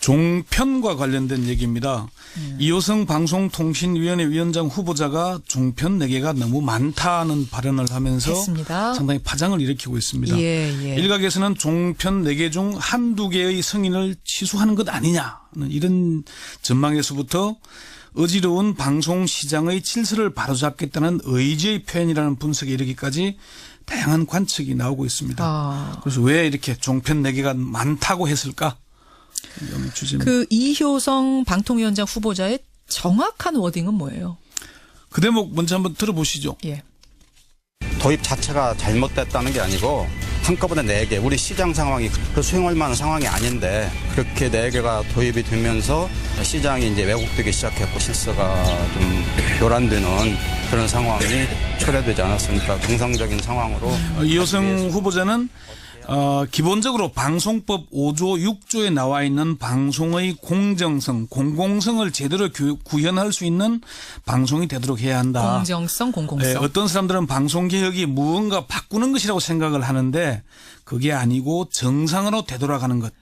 종편과 관련된 얘기입니다. 이호성 방송통신위원회 위원장 후보자가 종편 4개가 너무 많다는 발언을 하면서 했습니다. 상당히 파장을 일으키고 있습니다. 예. 일각에서는 종편 4개 중 한두 개의 승인을 취소하는 것 아니냐는 이런 전망에서부터 어지러운 방송시장의 질서를 바로잡겠다는 의지의 표현이라는 분석에 이르기까지 다양한 관측이 나오고 있습니다. 그래서 왜 이렇게 종편 4개가 많다고 했을까? 그 이효성 방통위원장 후보자의 정확한 워딩은 뭐예요? 그 대목 먼저 한번 들어보시죠. 예. 도입 자체가 잘못됐다는 게 아니고 한꺼번에 4개, 우리 시장 상황이 그 수용할 만한 상황이 아닌데 그렇게 4개가 도입이 되면서 시장이 이제 왜곡되기 시작했고 실서가 좀 교란되는 그런 상황이 초래되지 않았습니까? 정상적인 상황으로. 이호성 후보자는 기본적으로 방송법 5조 6조에 나와 있는 방송의 공정성, 공공성을 제대로 구현할 수 있는 방송이 되도록 해야 한다. 공정성, 공공성. 네, 어떤 사람들은 방송개혁이 무언가 바꾸는 것이라고 생각을 하는데 그게 아니고 정상으로 되돌아가는 것.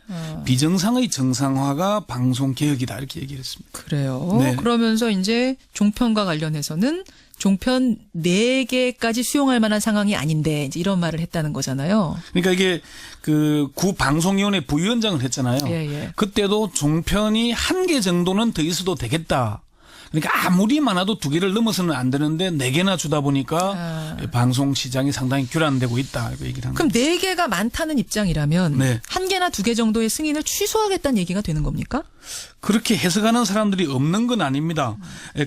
비정상의 정상화가 방송개혁이다 이렇게 얘기를 했습니다. 그래요. 네. 그러면서 이제 종편과 관련해서는 종편 4개까지 수용할 만한 상황이 아닌데 이제 이런 말을 했다는 거잖아요. 그러니까 이게 그 구 방송위원회 부위원장을 했잖아요. 예. 그때도 종편이 1개 정도는 더 있어도 되겠다. 그러니까 아무리 많아도 2개를 넘어서는 안 되는데 4개나 주다 보니까 방송 시장이 상당히 교란되고 있다 이렇게 얘기를 합니다. 그럼 4개가 많다는 입장이라면 네. 1개나 2개 정도의 승인을 취소하겠다는 얘기가 되는 겁니까? 그렇게 해석하는 사람들이 없는 건 아닙니다.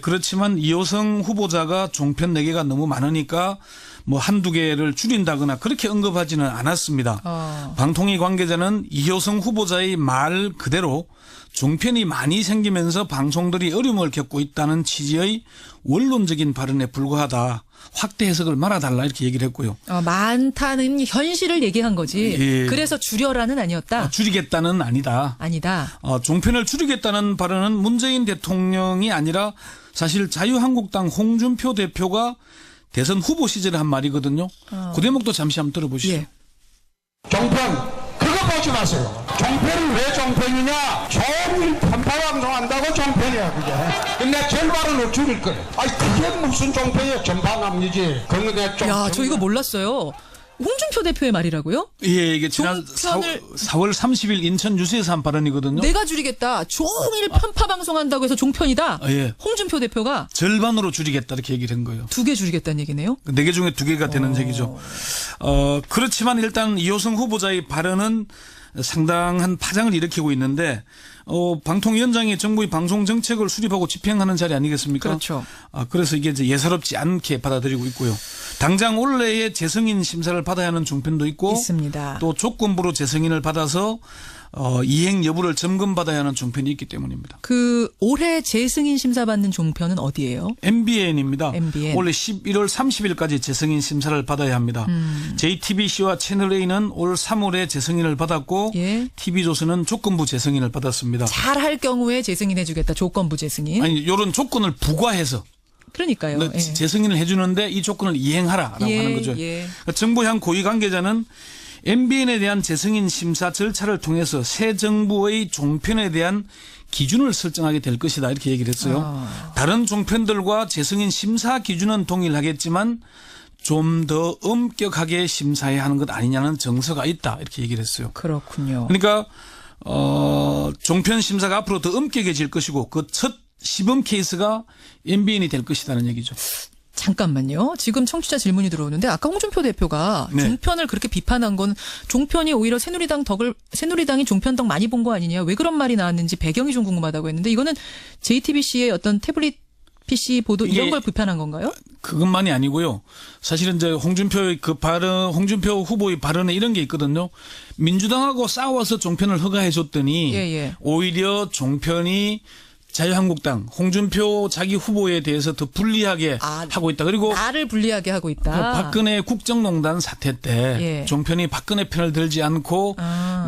그렇지만 이호성 후보자가 종편 4개가 너무 많으니까 뭐 1-2개를 줄인다거나 그렇게 언급하지는 않았습니다. 방통위 관계자는 이호성 후보자의 말 그대로 종편이 많이 생기면서 방송들이 어려움을 겪고 있다는 취지의 원론적인 발언에 불과하다. 확대 해석을 말아달라 이렇게 얘기를 했고요. 많다는 현실을 얘기한 거지. 예. 그래서 줄여라는 아니었다. 줄이겠다는 아니다. 아니다. 종편을 줄이겠다는 발언은 문재인 대통령이 아니라 사실 자유한국당 홍준표 대표가 대선 후보 시절에 한 말이거든요. 그 대목도 잠시 한번 들어보시죠. 예. 종편 그거 보지 마세요. 종편은 왜 종편이냐? 종일 편파방송한다고 종편이야 그게. 근데 절반은 줄일 거래. 아니 그게 무슨 종편이야? 전방합리지. 그거 내가 좀. 야, 저 이거 몰랐어요. 홍준표 대표의 말이라고요? 예, 이게 지난 종편을 4월 30일 인천 유세에서 한 발언이거든요. 내가 줄이겠다. 종일 편파 방송한다고 해서 종편이다. 예. 홍준표 대표가 절반으로 줄이겠다 이렇게 얘기를 한 거예요. 2개 줄이겠다는 얘기네요. 4개 중에 2개가 되는 얘기죠. 그렇지만 일단 이호성 후보자의 발언은 상당한 파장을 일으키고 있는데 방통위원장이 정부의 방송 정책을 수립하고 집행하는 자리 아니겠습니까? 그렇죠. 그래서 이게 이제 예사롭지 않게 받아들이고 있고요. 당장 올해에 재승인 심사를 받아야 하는 종편도 있고 있습니다. 또 조건부로 재승인을 받아서 이행 여부를 점검받아야 하는 종편이 있기 때문입니다. 그 올해 재승인 심사 받는 종편은 어디예요? MBN입니다. MBN. 올해 11월 30일까지 재승인 심사를 받아야 합니다. JTBC와 채널A는 올 3월에 재승인을 받았고 예. TV조선은 조건부 재승인을 받았습니다. 잘할 경우에 재승인해 주겠다. 조건부 재승인. 아니 이런 조건을 부과해서 그러니까요. 예. 재승인을 해주는데 이 조건을 이행하라라고 하는 거죠. 예. 그러니까 정부 향 고위 관계자는 MBN에 대한 재승인 심사 절차를 통해서 새 정부의 종편에 대한 기준을 설정하게 될 것이다 이렇게 얘기를 했어요. 다른 종편들과 재승인 심사 기준은 동일하겠지만 좀 더 엄격하게 심사해야 하는 것 아니냐는 정서가 있다 이렇게 얘기를 했어요. 그렇군요. 그러니까 종편 심사가 앞으로 더 엄격해질 것이고 그 첫 시범 케이스가 MBN이 될 것이라는 얘기죠. 잠깐만요. 지금 청취자 질문이 들어오는데 아까 홍준표 대표가 네. 종편을 그렇게 비판한 건 종편이 오히려 새누리당이 종편 덕 많이 본 거 아니냐. 왜 그런 말이 나왔는지 배경이 좀 궁금하다고 했는데 이거는 JTBC의 어떤 태블릿 PC 보도 이런 걸 비판한 건가요? 그것만이 아니고요. 사실은 이제 홍준표 후보의 발언에 이런 게 있거든요. 민주당하고 싸워서 종편을 허가해 줬더니 예. 오히려 종편이 자유한국당 홍준표 자기 후보에 대해서 더 불리하게 하고 있다. 그리고 나를 불리하게 하고 있다. 박근혜 국정농단 사태 때 종편이 박근혜 편을 들지 않고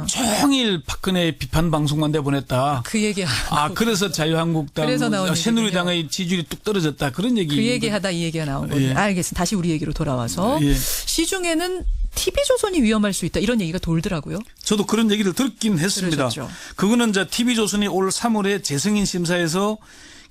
종일 박근혜 비판 방송만 내보냈다. 그 얘기. 그래서 자유한국당, 그래서 나온 새누리당의 지지율이 뚝 떨어졌다. 그런 얘기. 그 얘기하다 이 얘기가 나온 거예요. 알겠습니다. 다시 우리 얘기로 돌아와서 시중에는 TV조선이 위험할 수 있다 이런 얘기가 돌더라고요. 저도 그런 얘기를 듣긴 했습니다. 들으셨죠? 그거는 이제 TV조선이 올 3월에 재승인 심사에서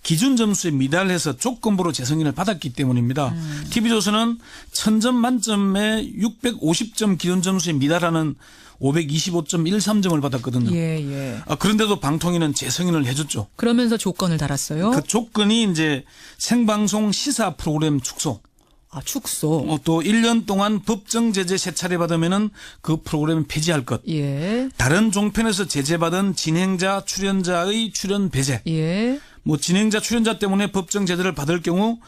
기준 점수에 미달해서 조건부로 재승인을 받았기 때문입니다. TV조선은 1000점 만점에 650점 기준 점수에 미달하는 525.13점을 받았거든요. 예. 그런데도 방통위는 재승인을 해줬죠. 그러면서 조건을 달았어요. 그 조건이 이제 생방송 시사 프로그램 축소. 축소. 또 1년 동안 법정 제재 3차례 받으면은 그 프로그램 폐지할 것. 예. 다른 종편에서 제재받은 진행자, 출연자의 출연 배제. 예. 진행자, 출연자 때문에 법정 제재를 받을 경우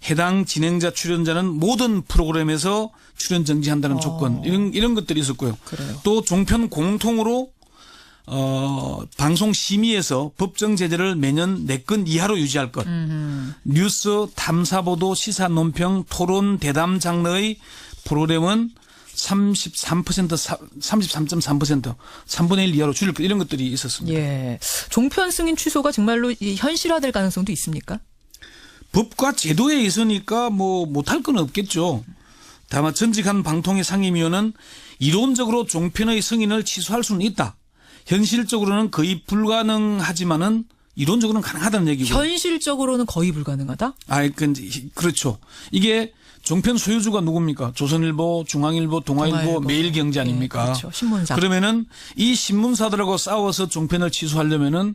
해당 진행자, 출연자는 모든 프로그램에서 출연 정지한다는 조건. 이런 것들이 있었고요. 그래요. 또 종편 공통으로 방송 심의에서 법정 제재를 매년 4건 이하로 유지할 것. 뉴스, 탐사보도, 시사, 논평, 토론, 대담 장르의 프로그램은 33%, 3분의 1 이하로 줄일 것, 이런 것들이 있었습니다. 예. 종편 승인 취소가 정말로 현실화될 가능성도 있습니까? 법과 제도에 있으니까 못할 건 없겠죠. 다만 전직 한 방통위 상임위원은 이론적으로 종편의 승인을 취소할 수는 있다. 현실적으로는 거의 불가능하지만은 이론적으로는 가능하다는 얘기고. 현실적으로는 거의 불가능하다? 그렇죠. 이게 종편 소유주가 누굽니까? 조선일보, 중앙일보, 동아일보, 매일경제 아닙니까? 네, 그렇죠. 신문사. 그러면은 이 신문사들하고 싸워서 종편을 취소하려면은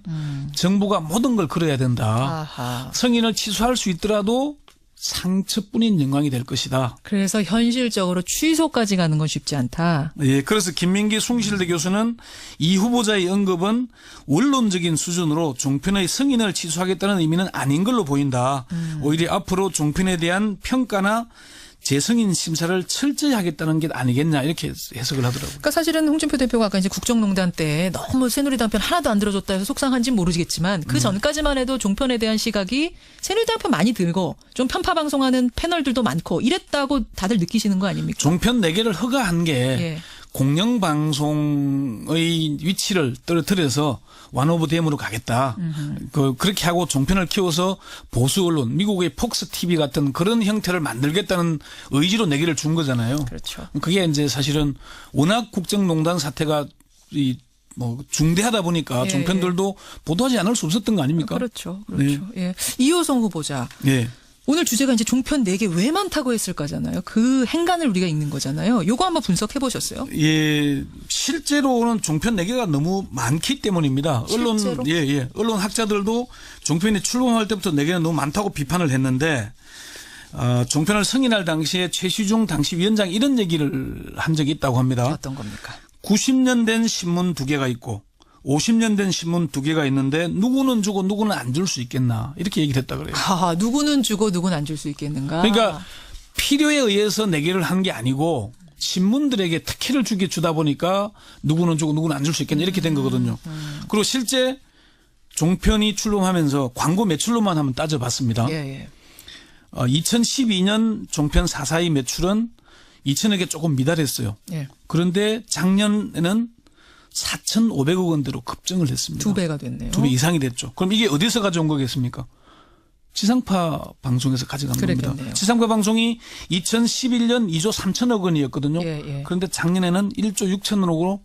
정부가 모든 걸 걸어야 된다. 아하. 승인을 취소할 수 있더라도 상처뿐인 영광이 될 것이다. 그래서 현실적으로 취소까지 가는 건 쉽지 않다. 예, 그래서 김민기 숭실대 교수는 이 후보자의 언급은 원론적인 수준으로 종편의 승인을 취소하겠다는 의미는 아닌 걸로 보인다. 오히려 앞으로 종편에 대한 평가나 재승인 심사를 철저히 하겠다는 게 아니겠냐 이렇게 해석을 하더라고요. 그러니까 사실은 홍준표 대표가 아까 이제 국정농단 때 너무 새누리당 편 하나도 안 들어줬다 해서 속상한지는 모르겠지만 그 전까지만 해도 종편에 대한 시각이 새누리당 편 많이 들고 좀 편파 방송하는 패널들도 많고 이랬다고 다들 느끼시는 거 아닙니까? 종편 4개를 허가한 게 예. 공영방송의 위치를 떨어뜨려서 완오브 댐으로 가겠다. 그렇게 하고 종편을 키워서 보수 언론, 미국의 폭스 TV 같은 그런 형태를 만들겠다는 의지로 4개를 준 거잖아요. 그렇죠. 그게 이제 사실은 워낙 국정농단 사태가 중대하다 보니까 예, 종편들도 보도하지 않을 수 없었던 거 아닙니까? 그렇죠. 네. 예. 이호성 후보자. 예. 오늘 주제가 이제 종편 4개 왜 많다고 했을까잖아요. 그 행간을 우리가 읽는 거잖아요. 요거 한번 분석해 보셨어요? 예, 실제로는 종편 4개가 너무 많기 때문입니다. 실제로? 언론 학자들도 종편이 출범할 때부터 4개는 너무 많다고 비판을 했는데, 종편을 승인할 당시에 최시중 당시 위원장 이런 얘기를 한 적이 있다고 합니다. 어떤 겁니까? 90년 된 신문 2개가 있고 50년 된 신문 2개가 있는데 누구는 주고 누구는 안 줄 수 있겠나 이렇게 얘기를 했다 그래요. 누구는 주고 누구는 안 줄 수 있겠는가? 그러니까 필요에 의해서 4개를 한 게 아니고 신문들에게 특혜를 주다 보니까 누구는 주고 누구는 안 줄 수 있겠냐 이렇게 된 거거든요. 그리고 실제 종편이 출범하면서 광고 매출로만 한번 따져봤습니다. 예. 2012년 종편 442 매출은 2천억에 조금 미달했어요. 예. 그런데 작년에는 4,500억 원대로 급증을 했습니다. 2배가 됐네요. 2배 이상이 됐죠. 그럼 이게 어디서 가져온 거겠습니까? 지상파 방송에서 가져간 겁니다. 그랬겠네요. 지상파 방송이 2011년 2조 3천억 원이었거든요. 예. 그런데 작년에는 1조 6천억으로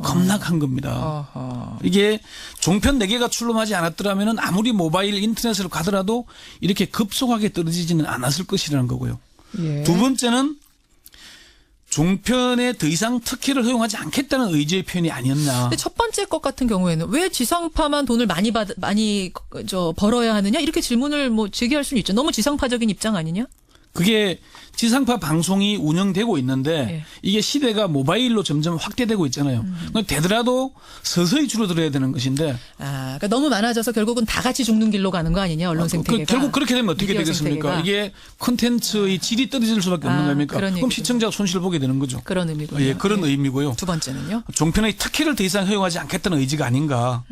급락한 겁니다. 어허. 이게 종편 4개가 출범하지 않았더라면 아무리 모바일 인터넷으로 가더라도 이렇게 급속하게 떨어지지는 않았을 것이라는 거고요. 예. 두 번째는 종편에 더 이상 특혜를 허용하지 않겠다는 의지의 표현이 아니었나. 근데 첫 번째 것 같은 경우에는 왜 지상파만 돈을 많이 벌어야 하느냐 이렇게 질문을 제기할 수는 있죠. 너무 지상파적인 입장 아니냐? 그게 지상파 방송이 운영되고 있는데 예. 이게 시대가 모바일로 점점 확대되고 있잖아요. 되더라도 서서히 줄어들어야 되는 것인데 그러니까 너무 많아져서 결국은 다 같이 죽는 길로 가는 거 아니냐 언론 생태계가. 결국 그렇게 되면 어떻게 미디어 되겠습니까? 생태계가. 이게 콘텐츠의 질이 떨어질 수밖에 없는 겁니까? 그런 그럼 얘기군요. 시청자가 손실을 보게 되는 거죠. 그런 의미군요. 예, 그런 예. 의미고요. 두 번째는요? 종편의 특혜를 더 이상 허용하지 않겠다는 의지가 아닌가.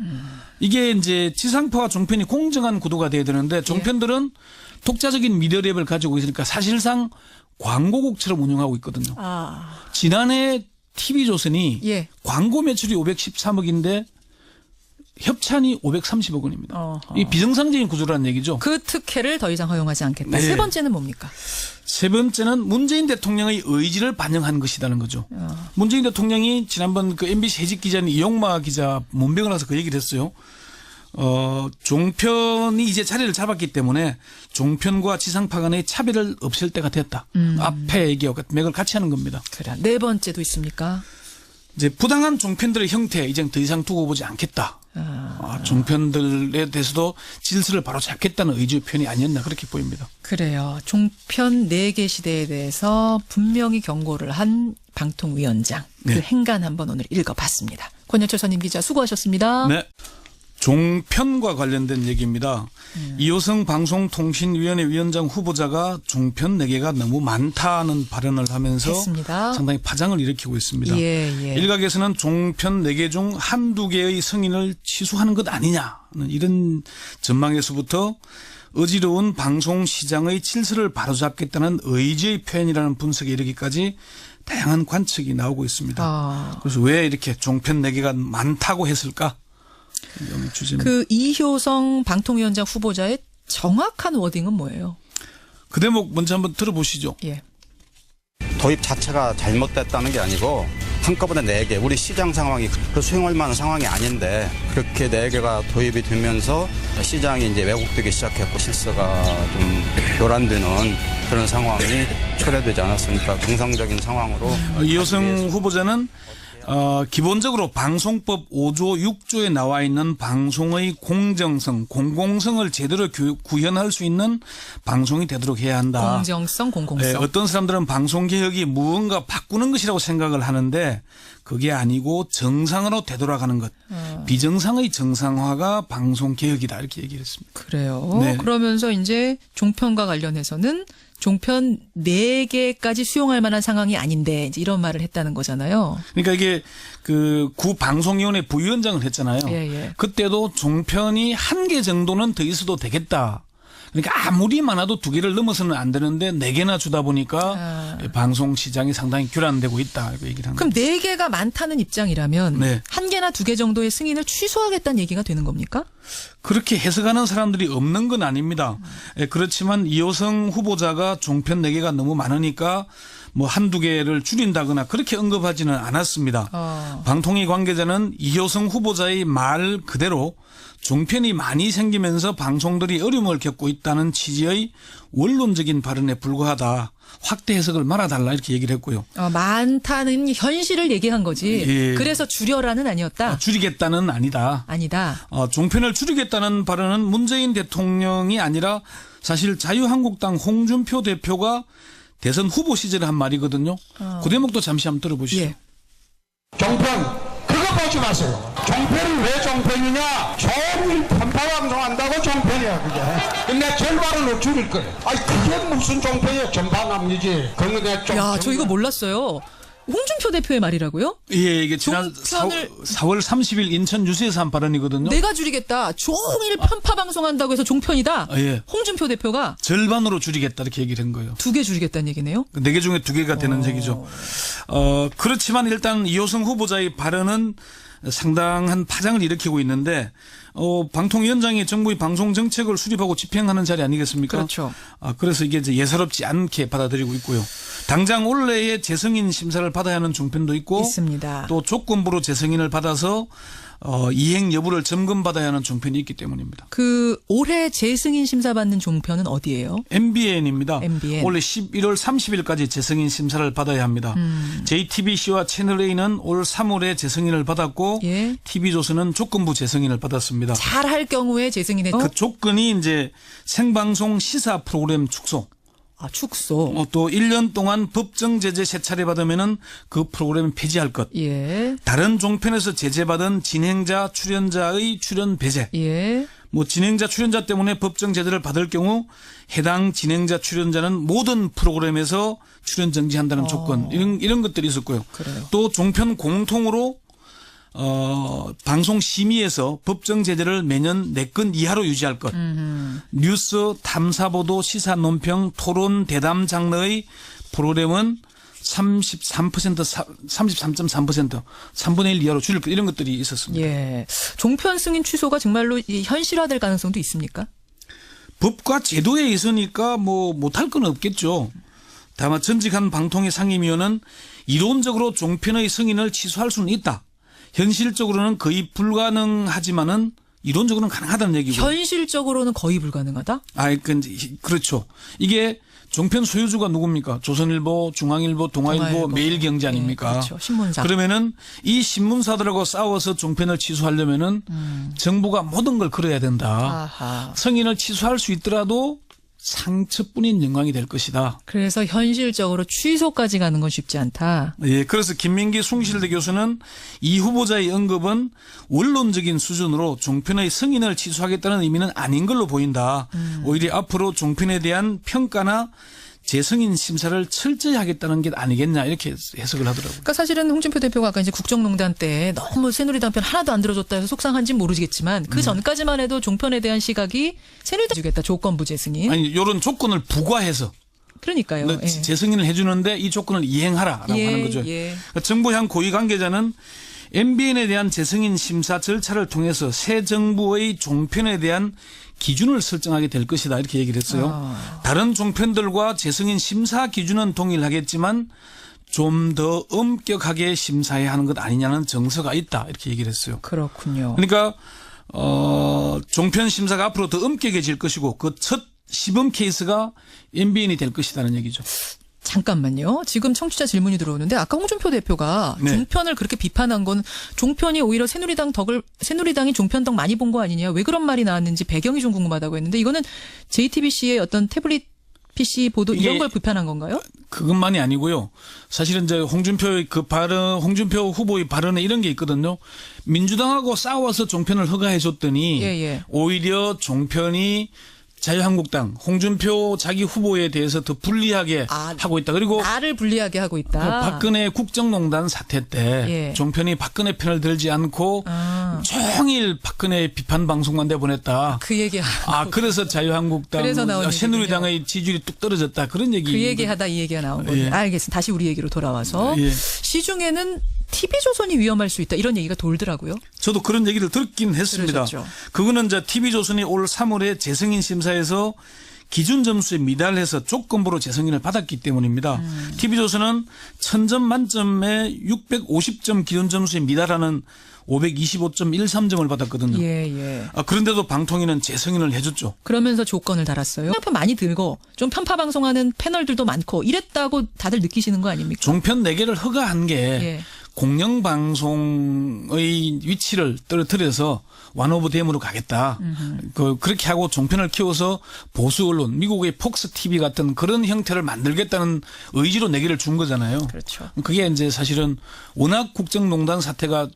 이게 이제 지상파와 종편이 공정한 구도가 돼야 되는데 종편들은 독자적인 미디어랩을 가지고 있으니까 사실상 광고국처럼 운영하고 있거든요. 지난해 TV조선이 예. 광고 매출이 513억인데 협찬이 530억 원입니다. 어허. 이 비정상적인 구조라는 얘기죠. 그 특혜를 더 이상 허용하지 않겠다. 네. 세 번째는 뭡니까? 세 번째는 문재인 대통령의 의지를 반영한 것이라는 거죠. 문재인 대통령이 지난번 그 MBC 해직 기자인 이용마 기자 문병을 해서 그 얘기를 했어요. 종편이 이제 자리를 잡았기 때문에 종편과 지상파 간의 차별을 없앨 때가 됐다. 앞에 얘기와 맥을 같이 하는 겁니다. 그래. 네 번째도 있습니까? 이제 부당한 종편들의 형태 이제 더 이상 두고 보지 않겠다. 종편들에 대해서도 질서를 바로 잡겠다는 의지의 표현이 아니었나 그렇게 보입니다. 그래요. 종편 4개 시대에 대해서 분명히 경고를 한 방통위원장. 그 네. 행간 한번 오늘 읽어봤습니다. 권영철 선임 기자 수고하셨습니다. 네. 종편과 관련된 얘기입니다. 이호성 방송통신위원회 위원장 후보자가 종편 4개가 너무 많다는 발언을 하면서 했습니다. 상당히 파장을 일으키고 있습니다. 예. 일각에서는 종편 4개 중 한두 개의 승인을 취소하는 것 아니냐는 이런 전망에서부터 어지러운 방송시장의 질서를 바로잡겠다는 의지의 표현이라는 분석에 이르기까지 다양한 관측이 나오고 있습니다. 그래서 왜 이렇게 종편 4개가 많다고 했을까? 주제는. 그 이효성 방통위원장 후보자의 정확한 워딩은 뭐예요? 그 대목 먼저 한번 들어보시죠. 예. 도입 자체가 잘못됐다는 게 아니고 한꺼번에 4개, 우리 시장 상황이 그 수용할 만한 상황이 아닌데 그렇게 4개가 도입이 되면서 시장이 이제 왜곡되기 시작했고 실서가 좀 교란되는 그런 상황이 초래되지 않았습니까? 정상적인 상황으로. 이호성 후보자는 기본적으로 방송법 5조 6조에 나와 있는 방송의 공정성, 공공성을 제대로 구현할 수 있는 방송이 되도록 해야 한다. 공정성, 공공성. 네, 어떤 사람들은 방송개혁이 무언가 바꾸는 것이라고 생각을 하는데 그게 아니고 정상으로 되돌아가는 것. 비정상의 정상화가 방송개혁이다 이렇게 얘기를 했습니다. 그래요. 네. 그러면서 이제 종편과 관련해서는 종편 4개까지 수용할 만한 상황이 아닌데 이제 이런 말을 했다는 거잖아요. 그러니까 이게 그 구 방송위원회 부위원장을 했잖아요. 예. 그때도 종편이 1개 정도는 더 있어도 되겠다. 그러니까 아무리 많아도 2개를 넘어서는 안 되는데 4개나 주다 보니까 방송 시장이 상당히 교란되고 있다 이렇게 얘기를 합니다. 그럼 4개가 많다는 입장이라면 네. 1개나 2개 정도의 승인을 취소하겠다는 얘기가 되는 겁니까? 그렇게 해석하는 사람들이 없는 건 아닙니다. 그렇지만 이호성 후보자가 종편 4개가 너무 많으니까 뭐 한두 개를 줄인다거나 그렇게 언급하지는 않았습니다. 방통위 관계자는 이호성 후보자의 말 그대로 종편이 많이 생기면서 방송들이 어려움을 겪고 있다는 취지의 원론적인 발언에 불과하다. 확대 해석을 말아달라 이렇게 얘기를 했고요. 많다는 현실을 얘기한 거지. 예. 그래서 줄여라는 아니었다. 줄이겠다는 아니다. 아니다. 종편을 줄이겠다는 발언은 문재인 대통령이 아니라 사실 자유한국당 홍준표 대표가 대선 후보 시절에 한 말이거든요. 그 대목도 잠시 한번 들어보시죠. 예. 종편 그거 보지 마세요. 종편이 왜 종편이냐? 종일 편파방송 한다고 종편이야 그게. 근데 절반은 줄일 거예요. 아니 그게 무슨 종편이야? 전방합리지. 그거 내가 좀. 야, 저 이거 몰랐어요. 홍준표 대표의 말이라고요? 예, 이게 지난 종편을 4월 30일 인천 유세에서 한 발언이거든요. 내가 줄이겠다. 종일 편파 방송한다고 해서 종편이다. 예. 홍준표 대표가 절반으로 줄이겠다 이렇게 얘기를 한 거예요. 2개 줄이겠다는 얘기네요. 4개 중에 2개가 되는 얘기죠. 그렇지만 일단 이호성 후보자의 발언은 상당한 파장을 일으키고 있는데 방통위원장이 정부의 방송 정책을 수립하고 집행하는 자리 아니겠습니까? 그렇죠. 그래서 이게 이제 예사롭지 않게 받아들이고 있고요. 당장 올해에 재승인 심사를 받아야 하는 종편도 있고 있습니다. 또 조건부로 재승인을 받아서 이행 여부를 점검받아야 하는 종편이 있기 때문입니다. 그 올해 재승인 심사 받는 종편은 어디예요? MBN입니다. MBN. 원래 11월 30일까지 재승인 심사를 받아야 합니다. JTBC와 채널A는 올 3월에 재승인을 받았고 예. TV조선은 조건부 재승인을 받았습니다. 잘할 경우에 재승인에 그 조건이 이제 생방송 시사 프로그램 축소. 축소. 또 1년 동안 법정 제재 세 차례 받으면은 그 프로그램 폐지할 것. 예. 다른 종편에서 제재받은 진행자, 출연자의 출연 배제. 예. 뭐 진행자, 출연자 때문에 법정 제재를 받을 경우 해당 진행자, 출연자는 모든 프로그램에서 출연 정지한다는 조건. 이런 것들이 있었고요. 그래요. 또 종편 공통으로 방송 심의에서 법정 제재를 매년 4건 이하로 유지할 것. 뉴스, 탐사보도, 시사 논평, 토론, 대담 장르의 프로그램은 33%, 33.3%, 3분의 1 이하로 줄일 것 이런 것들이 있었습니다. 예. 종편 승인 취소가 정말로 현실화될 가능성도 있습니까? 법과 제도에 있으니까 뭐 못할 건 없겠죠. 다만 전직한 방통위 상임위원은 이론적으로 종편의 승인을 취소할 수는 있다. 현실적으로는 거의 불가능하지만은 이론적으로는 가능하다는 얘기고. 현실적으로는 거의 불가능하다? 그렇죠. 이게 종편 소유주가 누굽니까? 조선일보, 중앙일보, 동아일보, 매일경제 아닙니까? 네, 그렇죠. 신문사. 그러면은 이 신문사들하고 싸워서 종편을 취소하려면은 정부가 모든 걸 걸어야 된다. 아하. 승인을 취소할 수 있더라도 상처뿐인 영광이 될 것이다. 그래서 현실적으로 취소까지 가는 건 쉽지 않다. 예, 그래서 김민기 숭실대 교수는 이 후보자의 언급은 원론적인 수준으로 종편의 승인을 취소하겠다는 의미는 아닌 걸로 보인다. 오히려 앞으로 종편에 대한 평가나 재승인 심사를 철저히 하겠다는 게 아니겠냐 이렇게 해석을 하더라고요. 그러니까 사실은 홍준표 대표가 아까 이제 국정농단 때 너무 새누리당 편 하나도 안 들어줬다 해서 속상한지는 모르겠지만 그 전까지만 해도 종편에 대한 시각이 새누리당 주겠다 조건부 재승인. 아니 이런 조건을 부과해서 그러니까요. 예. 재승인을 해주는데 이 조건을 이행하라라고 예, 하는 거죠. 예. 그러니까 정부 향 고위 관계자는 MBN에 대한 재승인 심사 절차를 통해서 새 정부의 종편에 대한 기준을 설정하게 될 것이다 이렇게 얘기를 했어요. 다른 종편들과 재승인 심사 기준은 동일하겠지만 좀 더 엄격하게 심사해야 하는 것 아니냐는 정서가 있다 이렇게 얘기를 했어요. 그렇군요. 그러니까 종편 심사가 앞으로 더 엄격해질 것이고 그 첫 시범 케이스가 MBN이 될 것이라는 얘기죠. 잠깐만요. 지금 청취자 질문이 들어오는데 아까 홍준표 대표가 네. 종편을 그렇게 비판한 건 종편이 오히려 새누리당이 종편 덕 많이 본 거 아니냐. 왜 그런 말이 나왔는지 배경이 좀 궁금하다고 했는데 이거는 JTBC의 어떤 태블릿 PC 보도 이런 걸 비판한 건가요? 그것만이 아니고요. 사실은 이제 홍준표 후보의 발언에 이런 게 있거든요. 민주당하고 싸워서 종편을 허가해 줬더니 예. 오히려 종편이 자유한국당 홍준표 자기 후보에 대해서 더 불리하게 하고 있다. 그리고 나를 불리하게 하고 있다. 박근혜 국정농단 사태 때 예. 종편이 박근혜 편을 들지 않고 종일 박근혜 비판 방송만 내보냈다. 그 얘기 그래서 자유한국당 그래서 나온 새누리당의 지지율이 뚝 떨어졌다. 그런 얘기. 그 얘기하다 이 얘기가 나온 거예요. 예. 알겠습니다. 다시 우리 얘기로 돌아와서 예. 시중에는 TV조선이 위험할 수 있다. 이런 얘기가 돌더라고요. 저도 그런 얘기를 듣긴 했습니다. 그러셨죠. 그거는 이제 TV조선이 올 3월에 재승인 심사에서 기준 점수에 미달해서 조건부로 재승인을 받았기 때문입니다. TV조선은 1000점 만점에 650점 기준 점수에 미달하는 525.13점을 받았거든요. 예. 그런데도 방통위는 재승인을 해줬죠. 그러면서 조건을 달았어요. 편 많이 들고 좀 편파 방송하는 패널들도 많고 이랬다고 다들 느끼시는 거 아닙니까? 종편 4개를 허가한 게 예. 공영방송의 위치를 떨어뜨려서 완오브댐으로 가겠다. 그렇게 하고 종편을 키워서 보수 언론, 미국의 폭스 TV 같은 그런 형태를 만들겠다는 의지로 4개를 준 거잖아요. 그렇죠. 그게 이제 사실은 워낙 국정농단 사태가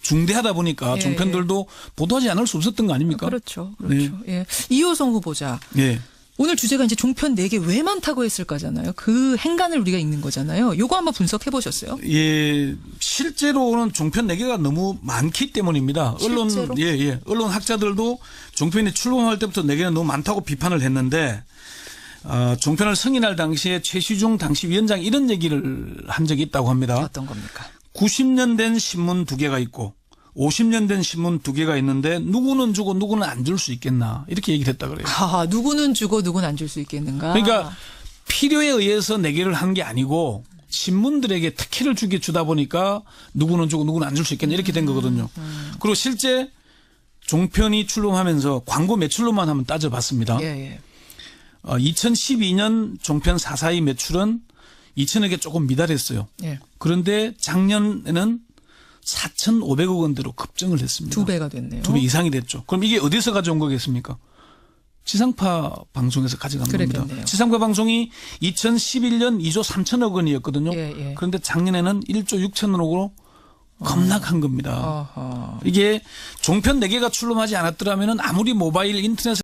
중대하다 보니까 예, 종편들도 보도하지 않을 수 없었던 거 아닙니까? 그렇죠. 네. 예. 이호성 후보자. 예. 오늘 주제가 이제 종편 4개 왜 많다고 했을 거잖아요. 그 행간을 우리가 읽는 거잖아요. 요거 한번 분석해 보셨어요? 예, 실제로는 종편 4개가 너무 많기 때문입니다. 실제로? 언론 학자들도 종편이 출범할 때부터 4개는 너무 많다고 비판을 했는데, 종편을 승인할 당시에 최시중 당시 위원장이 이런 얘기를 한 적이 있다고 합니다. 어떤 겁니까? 90년 된 신문 2개가 있고 50년 된 신문 2개가 있는데 누구는 주고 누구는 안 줄 수 있겠나 이렇게 얘기를 했다 그래요. 누구는 주고 누구는 안 줄 수 있겠는가? 그러니까 필요에 의해서 4개를 한 게 아니고 신문들에게 특혜를 주다 보니까 누구는 주고 누구는 안 줄 수 있겠냐 이렇게 된 거거든요. 그리고 실제 종편이 출범하면서 광고 매출로만 한번 따져봤습니다. 예. 2012년 종편 442 매출은 2천억에 조금 미달했어요. 예. 그런데 작년에는 4,500억 원대로 급증을 했습니다. 2배가 됐네요. 2배 이상이 됐죠. 그럼 이게 어디서 가져온 거겠습니까? 지상파 방송에서 가져간 겁니다. 그랬겠네요. 지상파 방송이 2011년 2조 3천억 원이었거든요. 예. 그런데 작년에는 1조 6천억으로 급락한 겁니다. 어허. 이게 종편 4개가 출범하지 않았더라면 아무리 모바일 인터넷